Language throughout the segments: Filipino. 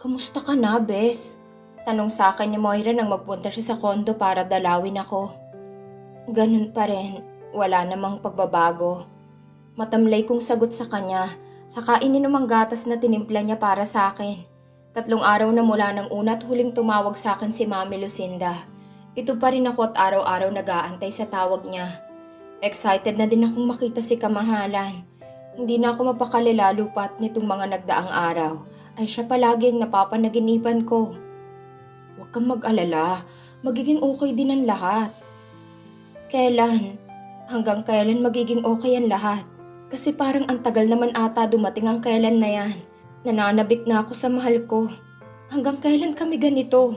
Kamusta ka na, Bes? Tanong sa akin ni Moira nang magpunta siya sa kondo para dalawin ako. Ganun pa rin, wala namang pagbabago. Matamlay kong sagot sa kanya, saka ininom ang gatas na tinimpla niya para sa akin. 3 araw na mula ng una at huling tumawag sa akin si Mami Lucinda. Ito pa rin ako at araw-araw nag-aantay sa tawag niya. Excited na din akong makita si Kamahalan. Hindi na ako mapakali lalo pat nitong mga nagdaang araw ay siya palagi ang napapanaginipan ko. Huwag kang mag-alala, magiging okay din ang lahat. Kailan? Hanggang kailan magiging okay ang lahat? Kasi parang ang tagal naman ata dumating ang kailan na yan. Nananabik na ako sa mahal ko. Hanggang kailan kami ganito?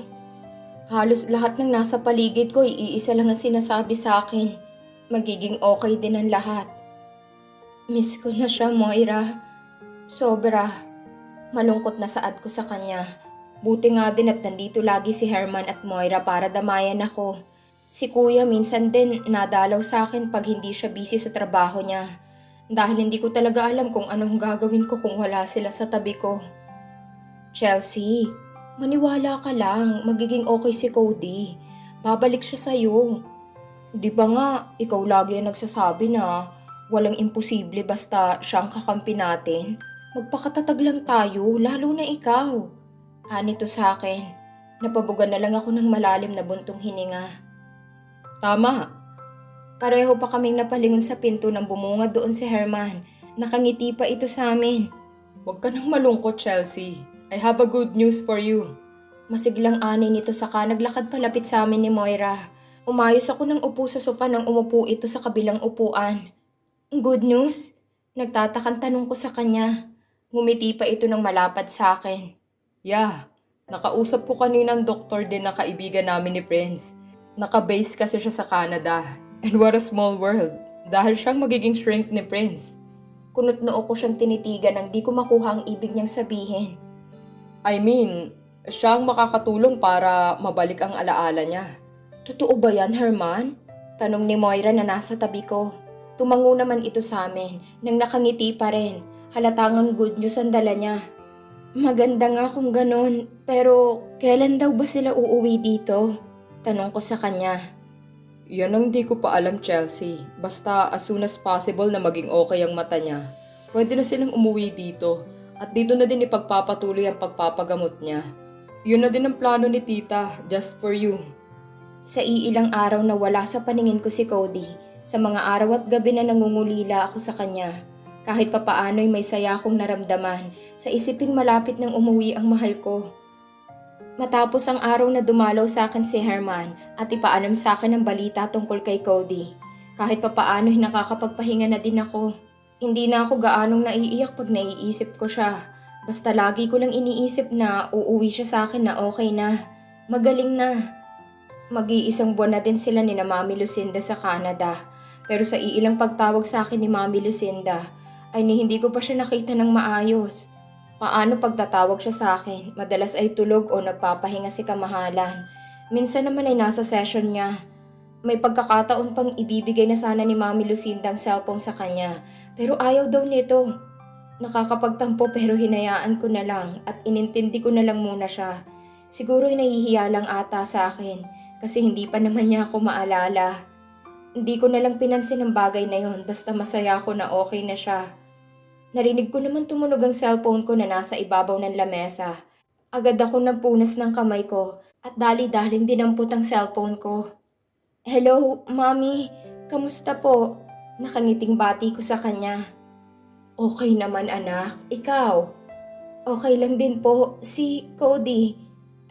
Halos lahat ng nasa paligid ko iisa lang ang sinasabi sa akin. Magiging okay din ang lahat. Miss ko na siya, Moira. Sobra. Malungkot na saad ko sa kanya. Buti nga din at nandito lagi si Herman at Moira para damayan ako. Si Kuya minsan din nadalaw sa akin pag hindi siya busy sa trabaho niya. Dahil hindi ko talaga alam kung anong gagawin ko kung wala sila sa tabi ko. Chelsea, maniwala ka lang, magiging okay si Cody. Babalik siya sa'yo. Di ba nga, ikaw lagi ang nagsasabi na walang imposible basta siyang kakampi natin. Magpakatatag lang tayo, lalo na ikaw. Nito sa akin. Napabugan na lang ako ng malalim na buntong hininga. Tama. Pareho pa kaming napalingon sa pinto nang bumungad doon si Herman. Nakangiti pa ito sa amin. Huwag ka nang malungkot, Chelsea. I have a good news for you. Masiglang ani nito saka naglakad palapit sa amin ni Moira. Umayos ako ng upo sa sofa nang umupo ito sa kabilang upuan. Good news? Nagtatakang tanong ko sa kanya. Ngumiti pa ito ng malapad sa akin. Yeah, nakausap ko kanina ang doktor din na kaibigan namin ni Prince. Naka-base kasi siya sa Canada. And what a small world. Dahil siyang magiging shrink ni Prince. Kunot-noo ko siyang tinitigan nang di ko makuha ang ibig niyang sabihin. I mean, siya ang makakatulong para mabalik ang alaala niya. Totoo ba yan, Herman? Tanong ni Moira na nasa tabi ko. Tumango naman ito sa amin nang nakangiti pa rin. Halatang ang good news ang dala niya. Maganda nga kung ganon, pero kailan daw ba sila uuwi dito? Tanong ko sa kanya. Yan ang di ko pa alam, Chelsea. Basta as soon as possible na maging okay ang mata niya. Pwede na silang umuwi dito at dito na din ipagpapatuloy ang pagpapagamot niya. Yun na din ang plano ni tita, just for you. Sa iilang araw na wala sa paningin ko si Cody, sa mga araw at gabi na nangungulila ako sa kanya, kahit papaano'y may saya akong naramdaman sa isiping malapit nang umuwi ang mahal ko. Matapos ang araw na dumalaw sa akin si Herman at ipaalam sa akin ang balita tungkol kay Cody, kahit papaano'y nakakapagpahinga na din ako. Hindi na ako gaanong naiiyak pag naiisip ko siya. Basta lagi ko lang iniisip na uuwi siya sa akin na okay na, magaling na. Mag-iisang buwan na din sila ni na Mami Lucinda sa Canada. Pero sa iilang pagtawag sa akin ni Mami Lucinda, ay hindi ko pa siya nakita ng maayos. Paano pagtatawag siya sa akin, madalas ay tulog o nagpapahinga si Kamahalan. Minsan naman ay nasa session niya. May pagkakataon pang ibibigay na sana ni Mami Lucinda ang cellphone sa kanya, pero ayaw daw nito. Nakakapagtampo pero hinayaan ko na lang at inintindi ko na lang muna siya. Siguro ay nahihiya lang ata sa akin. Kasi hindi pa naman niya ako maalala. Hindi ko na lang pinansin ang bagay na yon basta masaya ako na okay na siya. Narinig ko naman tumunog ang cellphone ko na nasa ibabaw ng lamesa. Agad ako nagpunas ng kamay ko at dali-daling dinampot ang cellphone ko. Hello, Mami. Kamusta po? Nakangiting bati ko sa kanya. Okay naman anak, ikaw? Okay lang din po, si Cody.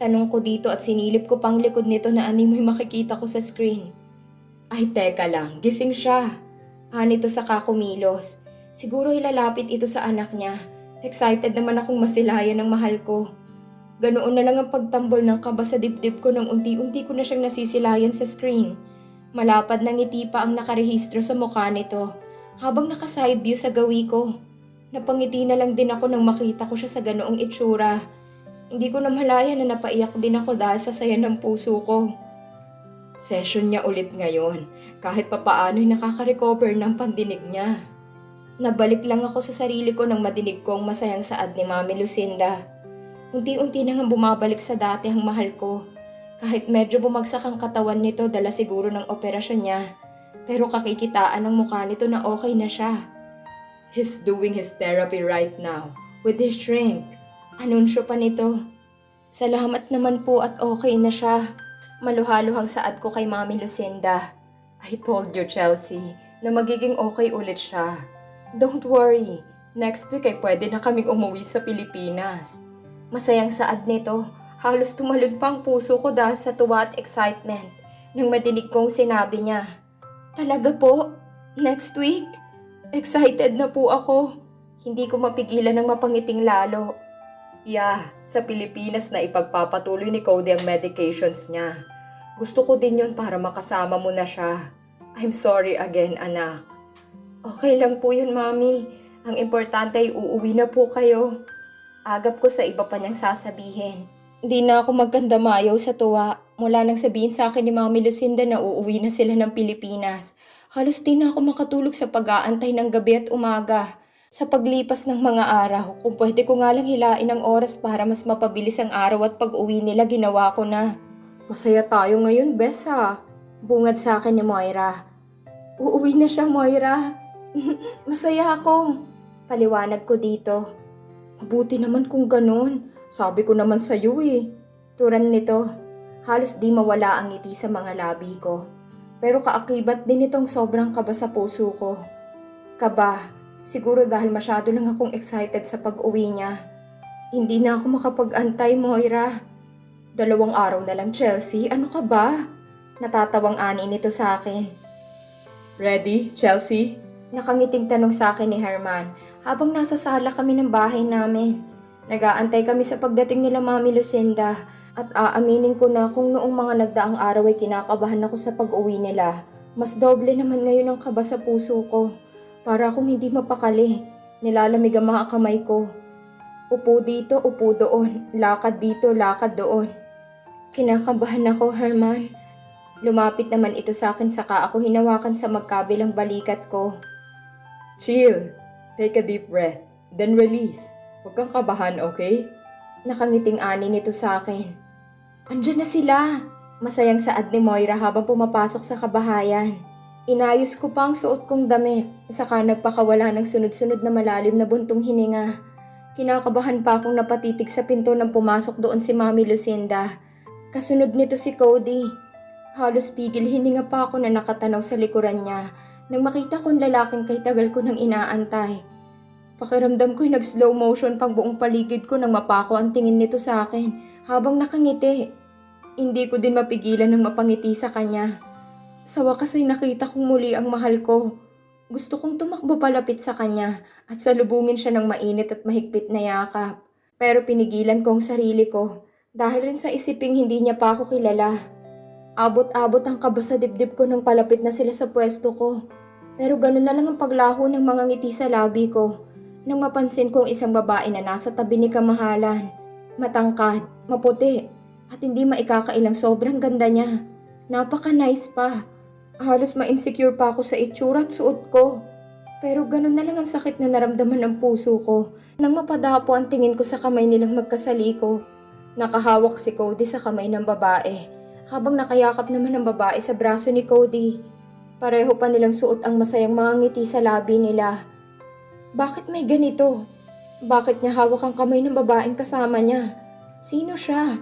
Tanong ko dito at sinilip ko pang likod nito na animoy makikita ko sa screen. Ay teka lang, gising siya. Nito sa kakumilos. Siguro ilalapit ito sa anak niya. Excited naman akong masilayan ng mahal ko. Ganoon na lang ang pagtambol ng kaba sa dibdib ko nang unti-unti ko na siyang nasisilayan sa screen. Malapad na ngiti pa ang nakarehistro sa mukha nito habang naka-side view sa gawi ko. Napangiti na lang din ako nang makita ko siya sa ganoong itsura. Hindi ko na malaya na napaiyak din ako dahil sa saya ng puso ko. Session niya ulit ngayon, kahit papaano'y nakaka-recover ng pandinig niya. Nabalik lang ako sa sarili ko nang madinig ko ang masayang saad ni Mami Lucinda. Unti-unti na nga bumabalik sa dati ang mahal ko. Kahit medyo bumagsak ang katawan nito dala siguro ng operasyon niya. Pero kakikitaan ng mukha nito na okay na siya. He's doing his therapy right now with his shrink. Anunsyo pa nito. Salamat naman po at okay na siya. Maluhaluhang saad ko kay Mami Lucinda. I told you, Chelsea, na magiging okay ulit siya. Don't worry, next week ay pwede na kaming umuwi sa Pilipinas. Masayang saad nito, halos tumalon pa ang puso ko dahil sa tuwa at excitement nang madinig kong sinabi niya. Talaga po? Next week? Excited na po ako. Hindi ko mapigilan ng mapangiting lalo. Yeah, sa Pilipinas na ipagpapatuloy ni Cody ang medications niya. Gusto ko din yun para makasama mo na siya. I'm sorry again, anak. Okay lang po yun, Mami. Ang importante ay uuwi na po kayo. Agap ko sa iba pa niyang sasabihin. Hindi na ako magkandamayaw sa tuwa mula nang sabihin sa akin ni Mami Lucinda na uuwi na sila ng Pilipinas. Halos di na ako makatulog sa pag-aantay ng gabi at umaga. Sa paglipas ng mga araw, kung pwede ko nga lang hilain ang oras para mas mapabilis ang araw at pag-uwi nila, ginawa ko na. Masaya tayo ngayon, Bes ha? Bungad sa akin ni Moira. Uuwi na siya, Moira. Masaya ako. Paliwanag ko dito. Mabuti naman kung ganun. Sabi ko naman sa'yo eh. Turan nito. Halos di mawala ang ngiti sa mga labi ko. Pero kaakibat din itong sobrang kaba sa puso ko. Kaba. Siguro dahil masyado lang akong excited sa pag-uwi niya. Hindi na ako makapag-antay, Moira. 2 araw na lang, Chelsea. Ano ka ba? Natatawang ani nito sa akin. Ready, Chelsea? Nakangiting tanong sa akin ni Herman habang nasa sala kami ng bahay namin. Nag-aantay kami sa pagdating nila Mami Lucinda at aaminin ko na kung noong mga nagdaang araw ay kinakabahan ako sa pag-uwi nila. Mas doble naman ngayon ang kaba sa puso ko. Para akong hindi mapakali, nilalamig ang mga kamay ko. Upo dito, upo doon, lakad dito, lakad doon. Kinakabahan ako, Herman. Lumapit naman ito sa akin saka ako hinawakan sa magkabilang balikat ko. Chill, take a deep breath, then release. Huwag kang kabahan, okay? Nakangiting ani nito sa akin. Andiyan na sila. Masayang saad ni Moira habang pumapasok sa kabahayan. Inayos ko pa ang suot kong damit, saka nagpakawala ng sunod-sunod na malalim na buntong hininga. Kinakabahan pa akong napatitig sa pinto nang pumasok doon si Mami Lucinda. Kasunod nito si Cody. Halos pigil hininga pa ako na nakatanaw sa likuran niya nang makita kong lalaking kay tagal ko nang inaantay. Pakiramdam ko'y nag-slow motion pang buong paligid ko nang mapako ang tingin nito sa akin habang nakangiti. Hindi ko din mapigilan ng mapangiti sa kanya. Sa wakas ay nakita kong muli ang mahal ko. Gusto kong tumakbo palapit sa kanya at salubungin siya ng mainit at mahigpit na yakap. Pero pinigilan ko ang sarili ko dahil rin sa isiping hindi niya pa ako kilala. Abot-abot ang kaba sa dibdib ko nang palapit na sila sa pwesto ko. Pero ganun na lang ang paglaho ng mga ngiti sa labi ko nang mapansin kong isang babae na nasa tabi ni Kamahalan. Matangkad, maputi at hindi maikakailang sobrang ganda niya. Napaka-nice pa. Halos ma-insecure pa ako sa itsura at suot ko. Pero ganun na lang ang sakit na naramdaman ng puso ko nang mapadapo ang tingin ko sa kamay nilang magkasaliko. Nakahawak si Cody sa kamay ng babae habang nakayakap naman ng babae sa braso ni Cody. Pareho pa nilang suot ang masayang mga ngiti sa labi nila. Bakit may ganito? Bakit niya hawak ang kamay ng babaeng kasama niya? Sino siya?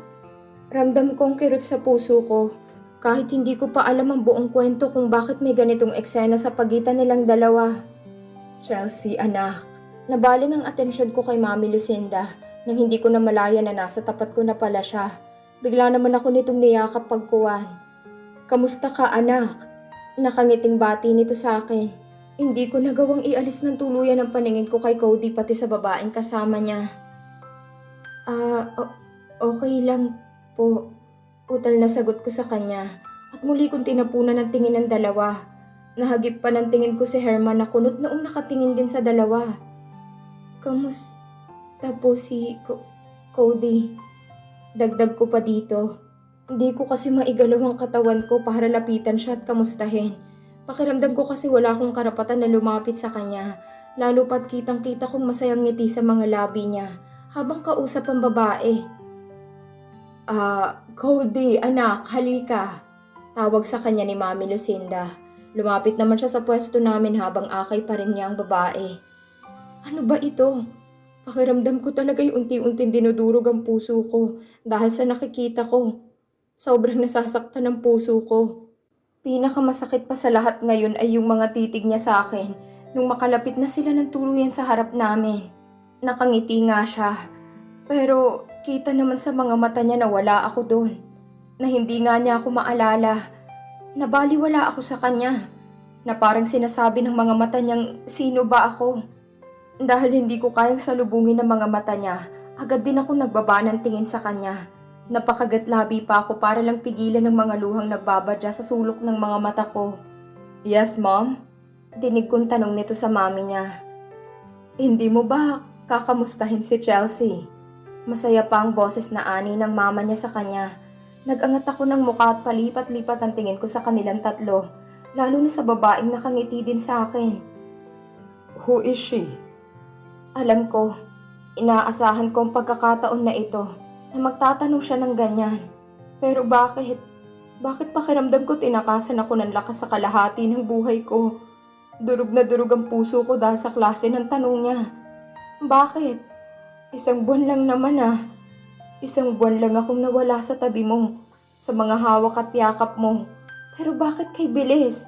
Ramdam kong kirot sa puso ko. Kahit hindi ko pa alam ang buong kwento kung bakit may ganitong eksena sa pagitan nilang dalawa. Chelsea, anak. Nabaling ang atensyon ko kay Mami Lucinda nang hindi ko na malaya na nasa tapat ko na pala siya. Bigla naman ako nitong niyakap pagkuwan. Kamusta ka, anak? Nakangiting bati nito sa akin. Hindi ko nagawang ialis ng tuluyan ang paningin ko kay Cody pati sa babaeng kasama niya. Okay lang po. Utal na sagot ko sa kanya at muli kong tinapunan ng tingin ng dalawa. Nahagip pa ng tingin ko si Herman na kunot noong nakatingin din sa dalawa. Kamusta po si Cody? Dagdag ko pa dito. Hindi ko kasi maigalaw ang katawan ko para lapitan siya at kamustahin. Pakiramdam ko kasi wala akong karapatan na lumapit sa kanya. Lalo pat kitang-kita kong masayang ngiti sa mga labi niya habang kausap ang babae. Cody, anak, halika. Tawag sa kanya ni Mami Lucinda. Lumapit naman siya sa pwesto namin habang akay pa rin niya ang babae. Ano ba ito? Pakiramdam ko talaga'y unti-unting dinudurog ang puso ko dahil sa nakikita ko. Sobrang nasasaktan ang puso ko. Pinakamasakit pa sa lahat ngayon ay yung mga titig niya sa akin nung makalapit na sila ng tuluyan sa harap namin. Nakangiti nga siya, pero kita naman sa mga mata niya na wala ako doon. Na hindi nga niya ako maalala. Nabaliwala ako sa kanya. Na parang sinasabi ng mga mata niyang sino ba ako. Dahil hindi ko kayang salubungin ng mga mata niya, agad din ako nagbaba ng tingin sa kanya. Napakagatlabi pa ako para lang pigilan ng mga luhang nagbabadya sa sulok ng mga mata ko. Yes, Mom? Dinig kong tanong nito sa mami niya. Hindi mo ba kakamustahin si Chelsea? Masaya pa ang boses na ani ng mama niya sa kanya. Nag-angat ako ng mukha at palipat-lipat ang tingin ko sa kanilang tatlo, lalo na sa babaeng nakangiti din sa akin. Who is she? Alam ko, inaasahan ko ang pagkakataon na ito na magtatanong siya ng ganyan. Pero bakit? Bakit pakiramdam ko tinakasan ako ng lakas sa kalahati ng buhay ko? Durog na durog ang puso ko dahil sa klase ng tanong niya. Bakit? Isang buwan lang naman Isang buwan lang akong nawala sa tabi mo, sa mga hawak at yakap mo. Pero bakit kay bilis?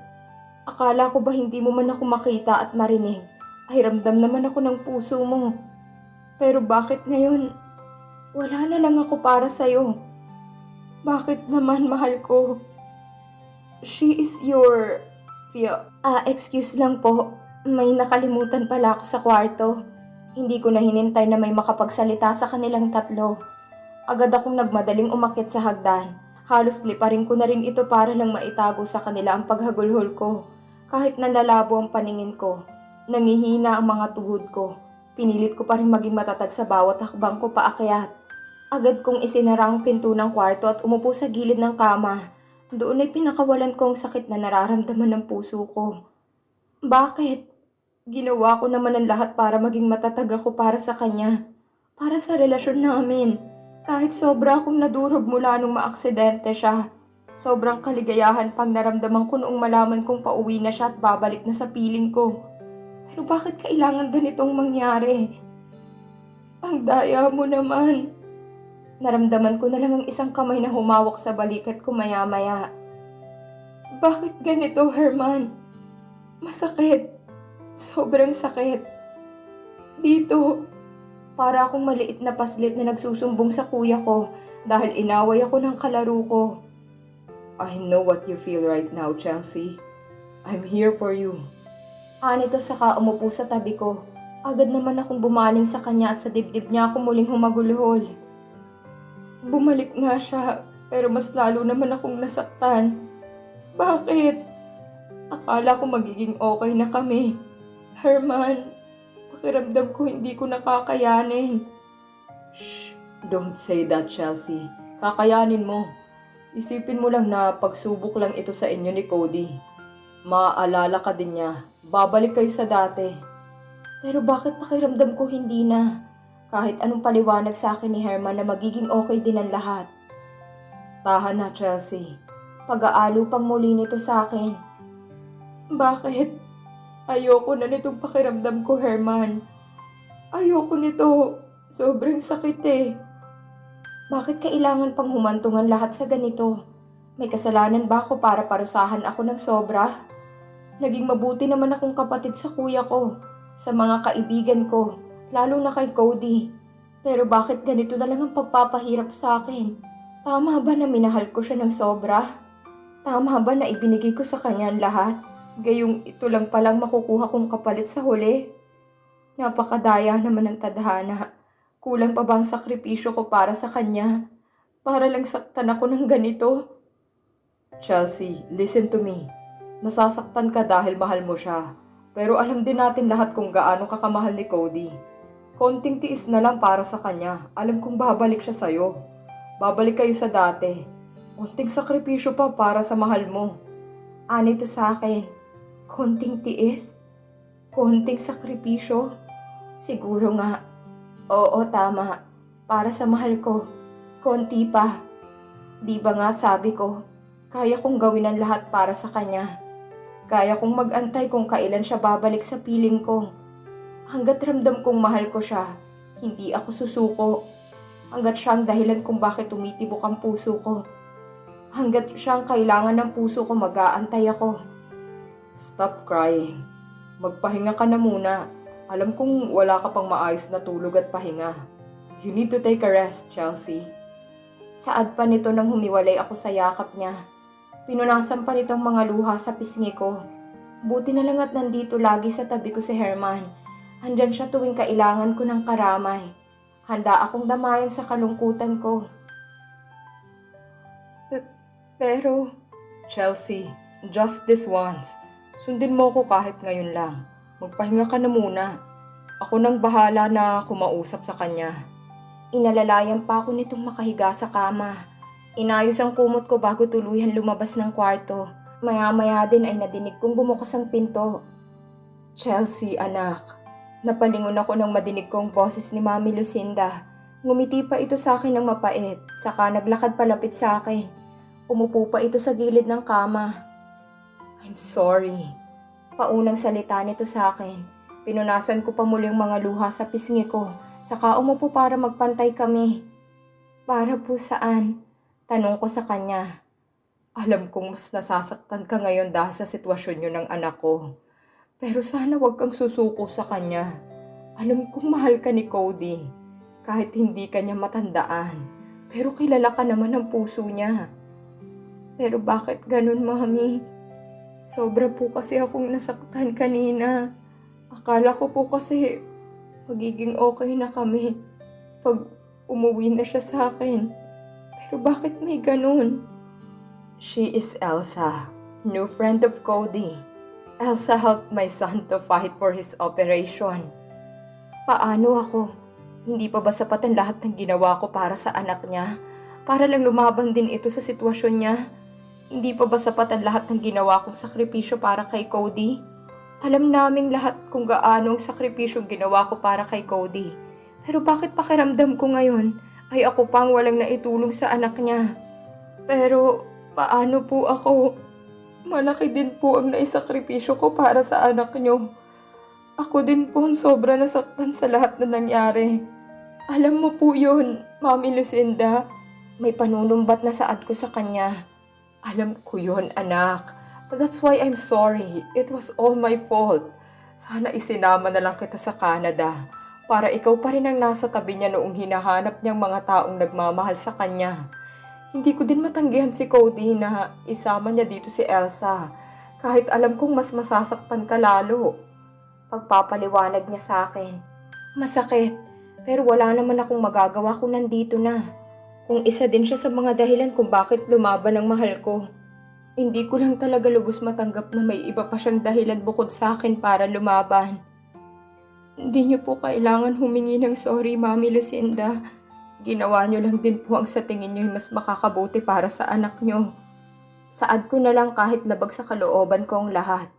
Akala ko ba hindi mo man ako makita at marinig? Ay ramdam naman ako ng puso mo. Pero bakit ngayon? Wala na lang ako para sa'yo. Bakit naman, mahal ko? She is your... excuse lang po. May nakalimutan pala ako sa kwarto. Hindi ko na hinintay na may makapagsalita sa kanilang tatlo. Agad akong nagmadaling umakyat sa hagdan. Halos liparin ko na rin ito para lang maitago sa kanila ang paghagulhol ko. Kahit nalalabo ang paningin ko, nangihina ang mga tuhod ko. Pinilit ko pa rin maging matatag sa bawat hakbang ko paakyat. Agad kong isinara ang pinto ng kwarto at umupo sa gilid ng kama. Doon ay pinakawalan ko ang sakit na nararamdaman ng puso ko. Bakit? Ginawa ko naman ang lahat para maging matatag ako para sa kanya. Para sa relasyon namin. Kahit sobra akong nadurog mula nung maaksidente siya. Sobrang kaligayahan pang naramdaman ko noong malaman kong pauwi na siya at babalik na sa piling ko. Pero bakit kailangan ganitong mangyari? Ang daya mo naman. Naramdaman ko na lang ang isang kamay na humawak sa balikat ko maya-maya. Bakit ganito, Herman? Masakit. Sobrang sakit. Dito. Para akong maliit na paslit na nagsusumbong sa kuya ko dahil inaway ako ng kalaro ko. I know what you feel right now, Chelsea. I'm here for you. Anito saka umupo sa tabi ko. Agad naman akong bumaling sa kanya at sa dibdib niya ako muling humagulhol. Bumalik nga siya, pero mas lalo naman akong nasaktan. Bakit? Akala ko magiging okay na kami. Herman, pakiramdam ko hindi ko nakakayanin. Shh! Don't say that, Chelsea. Kakayanin mo. Isipin mo lang na pagsubok lang ito sa inyo ni Cody. Maaalala ka din niya. Babalik kayo sa dati. Pero bakit pakiramdam ko hindi na? Kahit anong paliwanag sa akin ni Herman na magiging okay din ang lahat. Tahan na, Chelsea. Pag-aalo pang muli nito sa akin. Bakit? Ayoko na nitong pakiramdam ko, Herman. Ayoko nito. Sobrang sakit eh. Bakit kailangan pang humantungan lahat sa ganito? May kasalanan ba ako para parusahan ako ng sobra? Naging mabuti naman akong kapatid sa kuya ko, sa mga kaibigan ko, lalo na kay Cody. Pero bakit ganito na lang ang pagpapahirap sa akin? Tama ba na minahal ko siya ng sobra? Tama ba na ibinigay ko sa kanya ang lahat? Gayong ito lang palang makukuha kong kapalit sa huli? Napakadaya naman ng tadhana. Kulang pa bang sakripisyo ko para sa kanya? Para lang saktan ako ng ganito? Chelsea, listen to me. Nasasaktan ka dahil mahal mo siya. Pero alam din natin lahat kung gaano ka kamahal ni Cody. Konting tiis na lang para sa kanya. Alam kong babalik siya sa'yo. Babalik kayo sa dati. Konting sakripisyo pa para sa mahal mo. Anito sa akin. Konting tiis? Konting sakripisyo? Siguro nga. Oo, tama. Para sa mahal ko. Konti pa. Di ba nga sabi ko, kaya kong gawin ang lahat para sa kanya. Kaya kong mag-antay kung kailan siya babalik sa piling ko. Hanggat ramdam kong mahal ko siya, hindi ako susuko. Hanggat siya ang dahilan kung bakit tumitibok ang puso ko. Hanggat siya ang kailangan ng puso ko, mag-aantay ako. Stop crying. Magpahinga ka na muna. Alam kong wala ka pang maayos na tulog at pahinga. You need to take a rest, Chelsea. Saad pa nito nang humiwalay ako sa yakap niya. Pinunasan pa nitong mga luha sa pisngi ko. Buti na lang at nandito lagi sa tabi ko si Herman. Andyan siya tuwing kailangan ko ng karamay. Handa akong damayan sa kalungkutan ko. Pero... Chelsea, just this once. Sundin mo ko kahit ngayon lang. Magpahinga ka na muna. Ako nang bahala na kumausap sa kanya. Inalalayan pa ako nitong makahiga sa kama. Inayos ang kumot ko bago tuluyan lumabas ng kwarto. Maya-maya din ay nadinig kong bumukas ang pinto. Chelsea, anak. Napalingon ako nang madinig kong boses ni Mami Lucinda. Ngumiti pa ito sa akin ng mapait, saka naglakad palapit sa akin. Umupo pa ito sa gilid ng kama. I'm sorry. Paunang salita nito sa akin. Pinunasan ko pa muli ang mga luha sa pisngi ko, saka umupo para magpantay kami. Para po saan? Tanong ko sa kanya. Alam kong mas nasasaktan ka ngayon dahil sa sitwasyon niyo ng anak ko. Pero sana wag kang susuko sa kanya. Alam kong mahal ka ni Cody. Kahit hindi ka niya matandaan. Pero kilala ka naman ng puso niya. Pero bakit ganun, Mami? Sobra po kasi akong nasaktan kanina. Akala ko po kasi magiging okay na kami pag umuwi na siya sa akin. Pero bakit may ganun? She is Elsa, new friend of Cody. Elsa helped my son to fight for his operation. Paano ako? Hindi pa ba sapat ang lahat ng ginawa ko para sa anak niya? Para lang lumaban din ito sa sitwasyon niya? Hindi pa ba sapat ang lahat ng ginawa kong sakripisyo para kay Cody? Alam naming lahat kung gaano ang sakripisyong ginawa ko para kay Cody. Pero bakit pakiramdam ko ngayon ay ako pang walang naitulong sa anak niya? Pero paano po ako? Malaki din po ang naisakripisyo ko para sa anak niyo. Ako din po ang sobra nasaktan sa lahat na nangyari. Alam mo po yun, Mami Lucinda. May panunumbat na saad ko sa kanya. Alam ko yun, anak. That's why I'm sorry. It was all my fault. Sana isinama na lang kita sa Canada para ikaw pa rin ang nasa tabi niya noong hinahanap niyang mga taong nagmamahal sa kanya. Hindi ko din matanggihan si Cody na isama niya dito si Elsa kahit alam kong mas masasaktan ka lalo. Pagpapaliwanag niya sa akin. Masakit, pero wala naman akong magagawa kung nandito na. Kung isa din siya sa mga dahilan kung bakit lumaban ang mahal ko. Hindi ko lang talaga lubos matanggap na may iba pa siyang dahilan bukod sa akin para lumaban. Hindi niyo po kailangan humingi ng sorry, Mami Lucinda. Ginawa niyo lang din po ang sa tingin niyo mas makakabuti para sa anak niyo. Saad ko na lang kahit labag sa kalooban ko ang lahat.